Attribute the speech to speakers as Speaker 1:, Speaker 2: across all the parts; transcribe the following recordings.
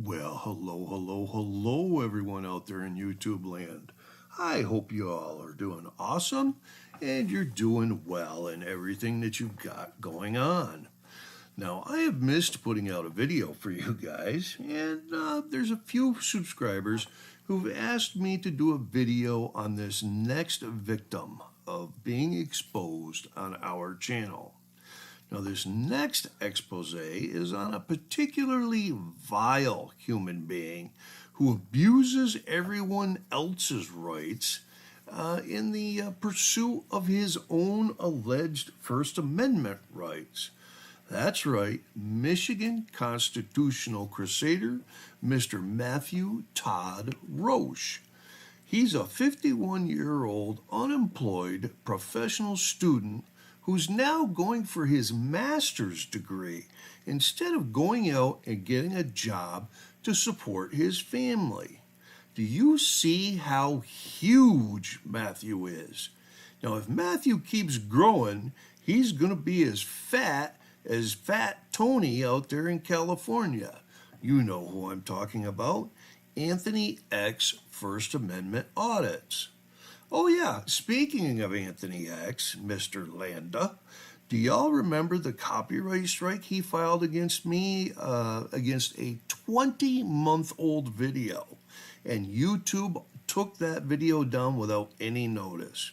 Speaker 1: Well, hello, everyone out there in YouTube land. I hope you all are doing awesome and you're doing well in everything that you've got going on. Now, I have missed putting out a video for you guys, and there's a few subscribers who've asked me to do a video on this next victim of being exposed on our channel. Now, this next expose is on a particularly vile human being who abuses everyone else's rights in the pursuit of his own alleged First Amendment rights. That's right, Michigan constitutional crusader, Mr. Matthew Todd Roche. He's a 51-year-old unemployed professional student who's now going for his master's degree instead of going out and getting a job to support his family. Do you see how huge Matthew is? Now, if Matthew keeps growing, he's going to be as Fat Tony out there in California. You know who I'm talking about, Anthony X First Amendment audits. Oh yeah, speaking of Anthony X, Mr. Landa, do y'all remember the copyright strike he filed against me, against a 20-month-old video? And YouTube took that video down without any notice.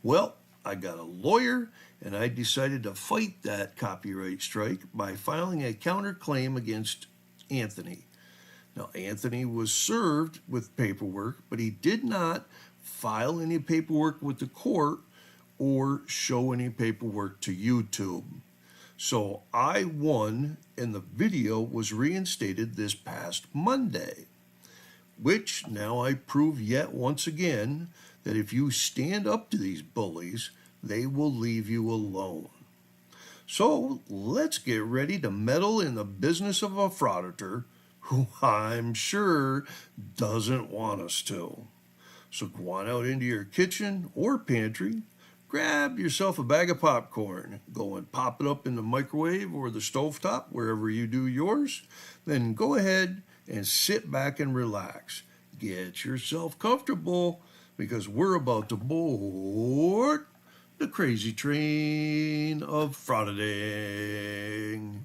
Speaker 1: Well, I got a lawyer, and I decided to fight that copyright strike by filing a counterclaim against Anthony. Now, Anthony was served with paperwork, but he did not file any paperwork with the court or show any paperwork to YouTube. So I won, and the video was reinstated this past Monday, which now I prove yet once again that if you stand up to these bullies, they will leave you alone. So let's get ready to meddle in the business of a frauditor who I'm sure doesn't want us to. So go on out into your kitchen or pantry, grab yourself a bag of popcorn, go and pop it up in the microwave or the stovetop, wherever you do yours. Then go ahead and sit back and relax. Get yourself comfortable because we're about to board the crazy train of frauditing.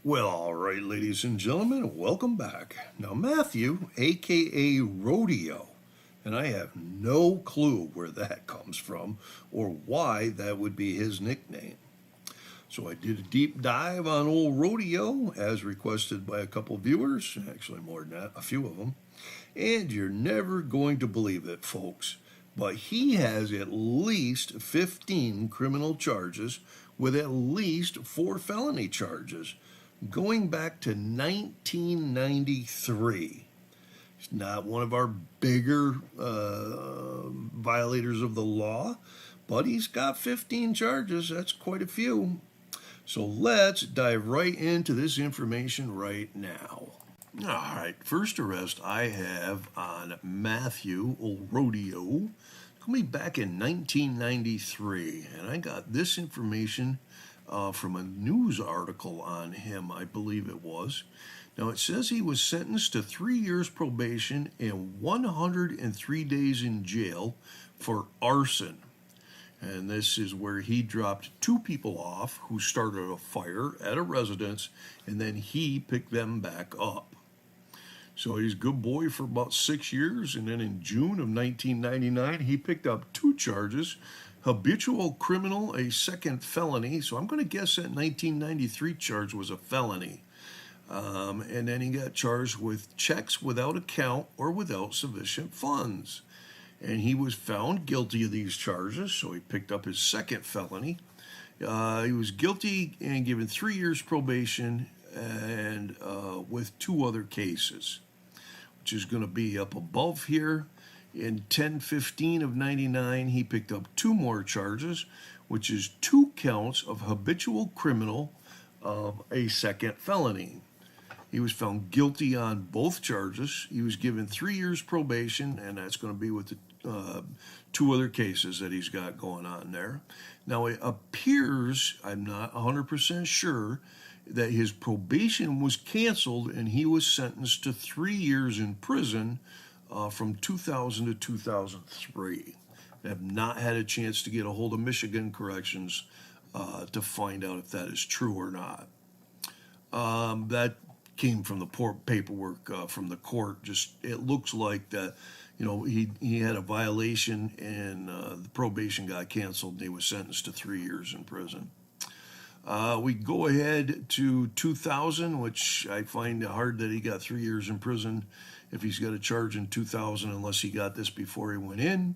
Speaker 1: Well, all right, ladies and gentlemen, welcome back. Now, Matthew, a.k.a. Rodeo, and I have no clue where that comes from or why that would be his nickname. So I did a deep dive on old Rodeo, as requested by a couple viewers, actually more than that, a few of them, and you're never going to believe it, folks, but he has at least 15 criminal charges with at least 4 felony charges, going back to 1993. He's not one of our bigger violators of the law, but he's got 15 charges. That's quite a few. So let's dive right into this information right now. All right, first arrest I have on Matthew, old Rodeo, coming back in 1993, and I got this information from a news article on him, I believe it was. Now, it says he was sentenced to 3 years probation and 103 days in jail for arson. And this is where he dropped two people off who started a fire at a residence, and then he picked them back up. So he's a good boy for about 6 years, and then in June of 1999, he picked up two charges: habitual criminal, a second felony. So I'm going to guess that 1993 charge was a felony. And then he got charged with checks without account or without sufficient funds. And he was found guilty of these charges, so he picked up his second felony. He was guilty and given 3 years probation and with two other cases, which is going to be up above here. In 10/15 of 99, he picked up two more charges, which is 2 counts of habitual criminal of a second felony. He was found guilty on both charges. He was given 3 years probation, and that's going to be with the two other cases that he's got going on there. Now, it appears, I'm not 100% sure, that his probation was canceled and he was sentenced to 3 years in prison from 2000 to 2003. I have not had a chance to get a hold of Michigan Corrections to find out if that is true or not. That came from the paperwork from the court. Just it looks like that, he had a violation and the probation got canceled and he was sentenced to 3 years in prison. We go ahead to 2000, which I find hard that he got 3 years in prison if he's got a charge in 2000, unless he got this before he went in.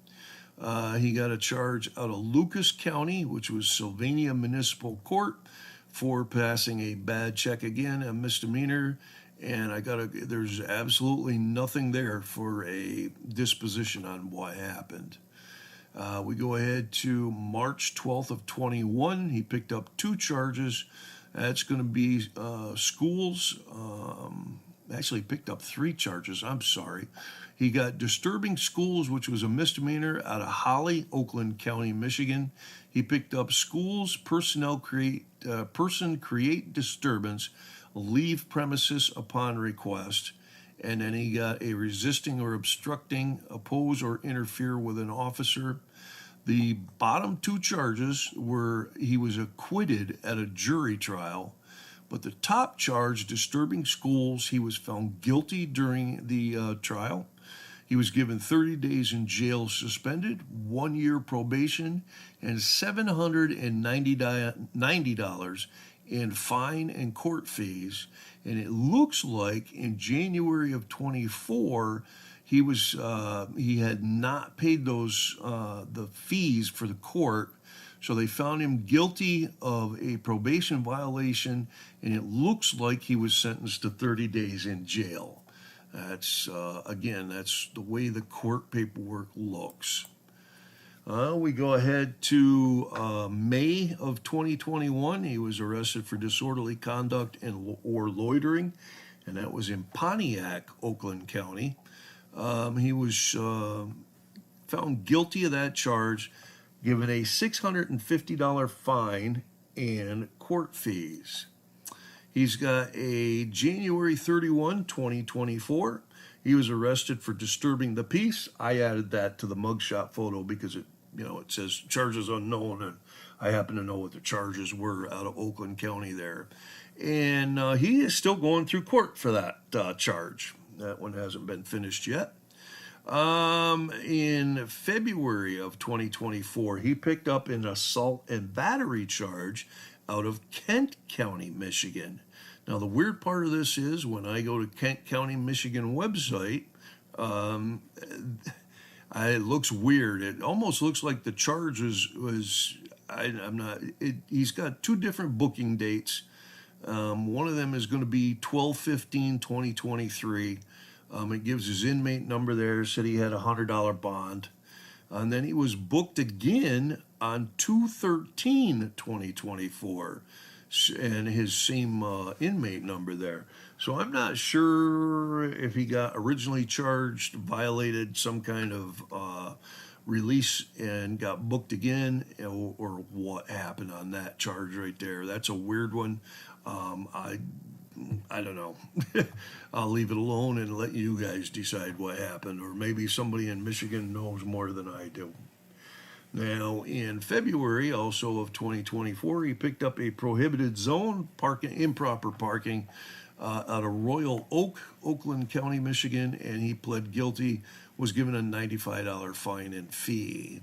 Speaker 1: He got a charge out of Lucas County, which was Sylvania Municipal Court, for passing a bad check, again, a misdemeanor. And there's absolutely nothing there for a disposition on what happened. We go ahead to March 12th of 21. He picked up two charges. That's going to be schools. Actually picked up 3 charges. I'm sorry. He got disturbing schools, which was a misdemeanor, out of Holly, Oakland County, Michigan. He picked up schools, person create disturbance, leave premises upon request. And then he got a resisting or obstructing, oppose or interfere with an officer. The bottom 2 charges were he was acquitted at a jury trial, but the top charge, disturbing schools, he was found guilty during the trial. He was given 30 days in jail suspended, 1 year probation, and $790 in fine and court fees. And it looks like in January of 24, he had not paid those the fees for the court, so they found him guilty of a probation violation, and it looks like he was sentenced to 30 days in jail. That's that's the way the court paperwork looks. We go ahead to May of 2021. He was arrested for disorderly conduct or loitering, and that was in Pontiac, Oakland County. He was found guilty of that charge, given a $650 fine and court fees. He's got a January 31, 2024. He was arrested for disturbing the peace. I added that to the mugshot photo because it says charges unknown, and I happen to know what the charges were out of Oakland County there. And he is still going through court for that charge. That one hasn't been finished yet. In February of 2024, he picked up an assault and battery charge out of Kent County, Michigan. Now, the weird part of this is when I go to Kent County, Michigan website, it looks weird. It almost looks like the charge he's got 2 different booking dates. One of them is going to be 12/15/2023. It gives his inmate number there, said he had a $100 bond. And then he was booked again on 2/13/2024, and his same inmate number there. So I'm not sure if he got originally charged, violated some kind of release and got booked again, or what happened on that charge right there. That's a weird one. I don't know. I'll leave it alone and let you guys decide what happened, or maybe somebody in Michigan knows more than I do. Now, in February also of 2024, he picked up a prohibited zone, improper parking, out of Royal Oak, Oakland County, Michigan, and he pled guilty, was given a $95 fine and fee.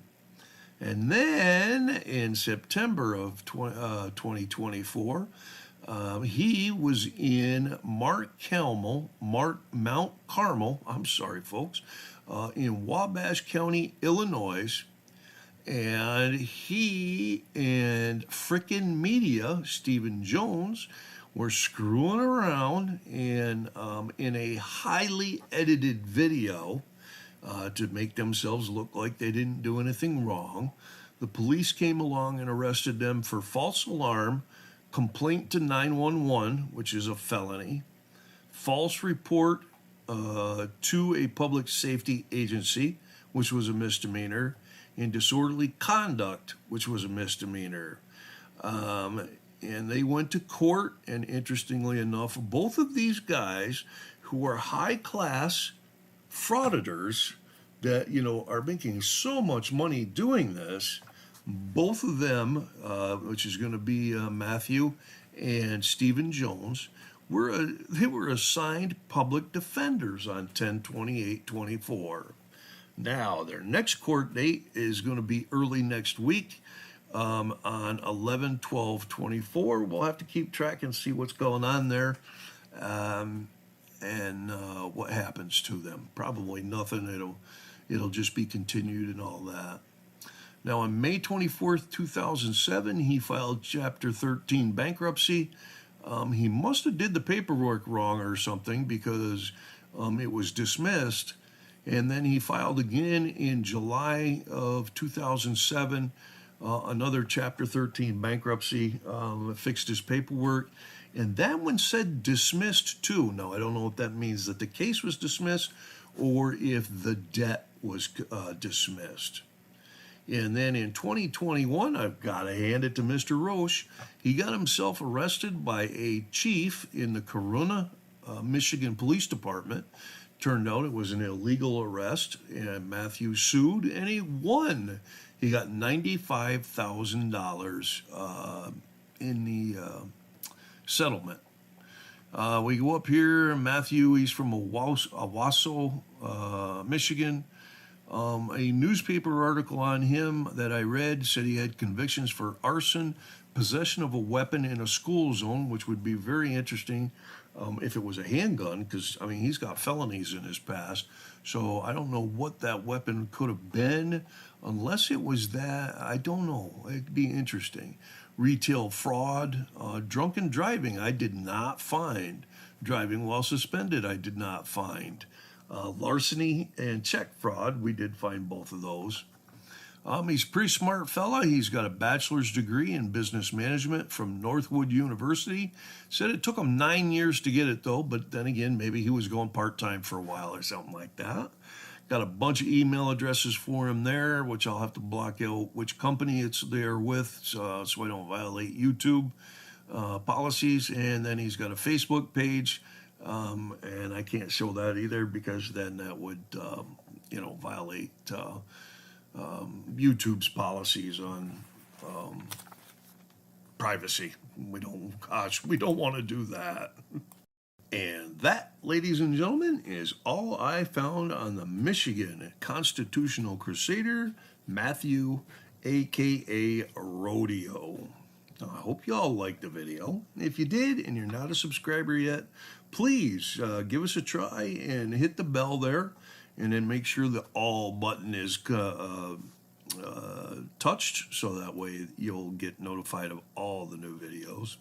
Speaker 1: And then in September of 2024, he was in Mount Carmel, I'm sorry, folks, in Wabash County, Illinois. And he and frickin' media, Stephen Jones, were screwing around in a highly edited video to make themselves look like they didn't do anything wrong. The police came along and arrested them for false alarm, complaint to 911, which is a felony, false report to a public safety agency, which was a misdemeanor, and disorderly conduct, which was a misdemeanor. And they went to court, and interestingly enough, both of these guys who are high-class frauditors that, are making so much money doing this, both of them, which is going to be Matthew and Stephen Jones, they were assigned public defenders on 10/28/24. Now, their next court date is going to be early next week on 11/12/24. We'll have to keep track and see what's going on there and what happens to them. Probably nothing. It'll just be continued and all that. Now, on May 24th, 2007, he filed Chapter 13 bankruptcy. He must have did the paperwork wrong or something because it was dismissed. And then he filed again in July of 2007, another Chapter 13 bankruptcy, fixed his paperwork. And that one said dismissed too. Now, I don't know if that means that the case was dismissed or if the debt was dismissed. And then in 2021, I've got to hand it to Mr. Roche. He got himself arrested by a chief in the Corona, Michigan Police Department. Turned out it was an illegal arrest, and Matthew sued, and he won. He got $95,000 in the settlement. We go up here. Matthew, he's from Owasso, Michigan. A newspaper article on him that I read said he had convictions for arson, possession of a weapon in a school zone, which would be very interesting if it was a handgun, because, he's got felonies in his past. So I don't know what that weapon could have been, unless it was that. I don't know. It'd be interesting. Retail fraud, drunken driving, I did not find. Driving while suspended, I did not find. Larceny and check fraud, we did find both of those. He's a pretty smart fella. He's got a bachelor's degree in business management from Northwood University. Said it took him 9 years to get it, though, but then again, maybe he was going part-time for a while or something like that. Got a bunch of email addresses for him there, which I'll have to block out which company it's there with, so I don't violate YouTube policies. And then he's got a Facebook page. And I can't show that either because then that would, violate YouTube's policies on privacy. We don't want to do that. And that, ladies and gentlemen, is all I found on the Michigan Constitutional Crusader, Matthew, a.k.a. Rodeo. I hope you all liked the video. If you did and you're not a subscriber yet, please give us a try and hit the bell there, and then make sure the all button is touched, so that way you'll get notified of all the new videos.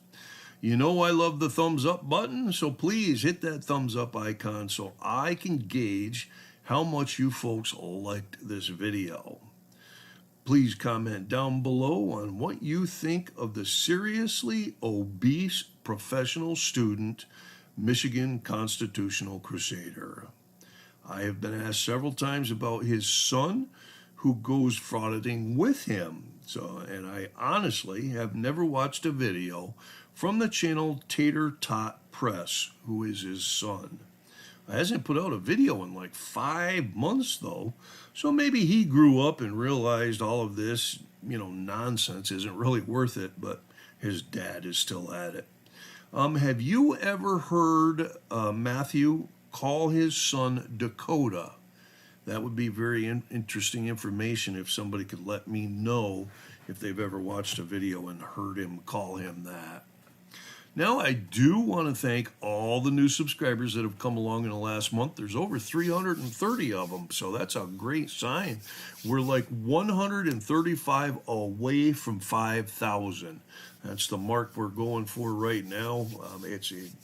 Speaker 1: You know I love the thumbs up button, so please hit that thumbs up icon so I can gauge how much you folks liked this video. Please comment down below on what you think of the seriously obese professional student, Michigan Constitutional Crusader. I have been asked several times about his son, who goes frauditing with him. And I honestly have never watched a video from the channel Tater Tot Press, who is his son. Hasn't put out a video in like 5 months though. So maybe he grew up and realized all of this, nonsense isn't really worth it, but his dad is still at it. Have you ever heard Matthew call his son Dakota? That would be very interesting information if somebody could let me know if they've ever watched a video and heard him call him that. Now, I do want to thank all the new subscribers that have come along in the last month. There's over 330 of them, so that's a great sign. We're like 135 away from 5,000. That's the mark we're going for right now.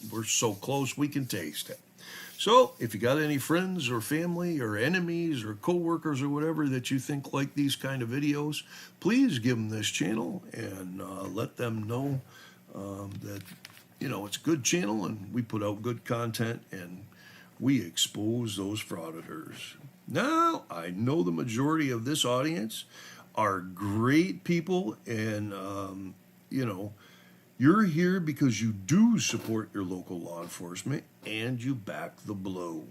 Speaker 1: We're so close we can taste it. So if you got any friends or family or enemies or coworkers or whatever that you think like these kind of videos, please give them this channel and let them know that it's a good channel and we put out good content and we expose those frauditors. Now, I know the majority of this audience are great people and, you're here because you do support your local law enforcement and you back the blow.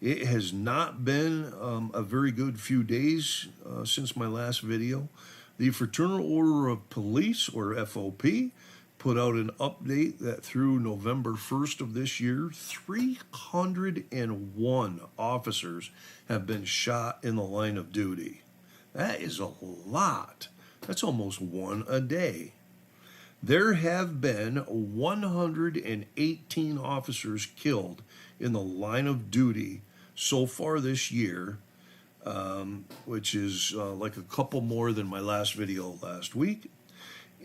Speaker 1: It has not been a very good few days since my last video. The Fraternal Order of Police, or FOP, put out an update that through November 1st of this year, 301 officers have been shot in the line of duty. That is a lot. That's almost one a day. There have been 118 officers killed in the line of duty so far this year, which is like a couple more than my last video last week.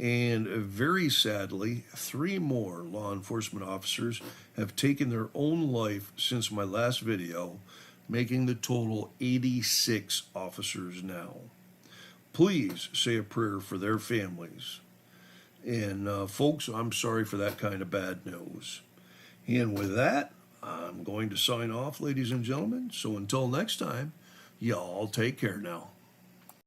Speaker 1: And very sadly, 3 more law enforcement officers have taken their own life since my last video, making the total 86 officers now. Please say a prayer for their families. And folks, I'm sorry for that kind of bad news. And with that, I'm going to sign off, ladies and gentlemen. So until next time, y'all take care now.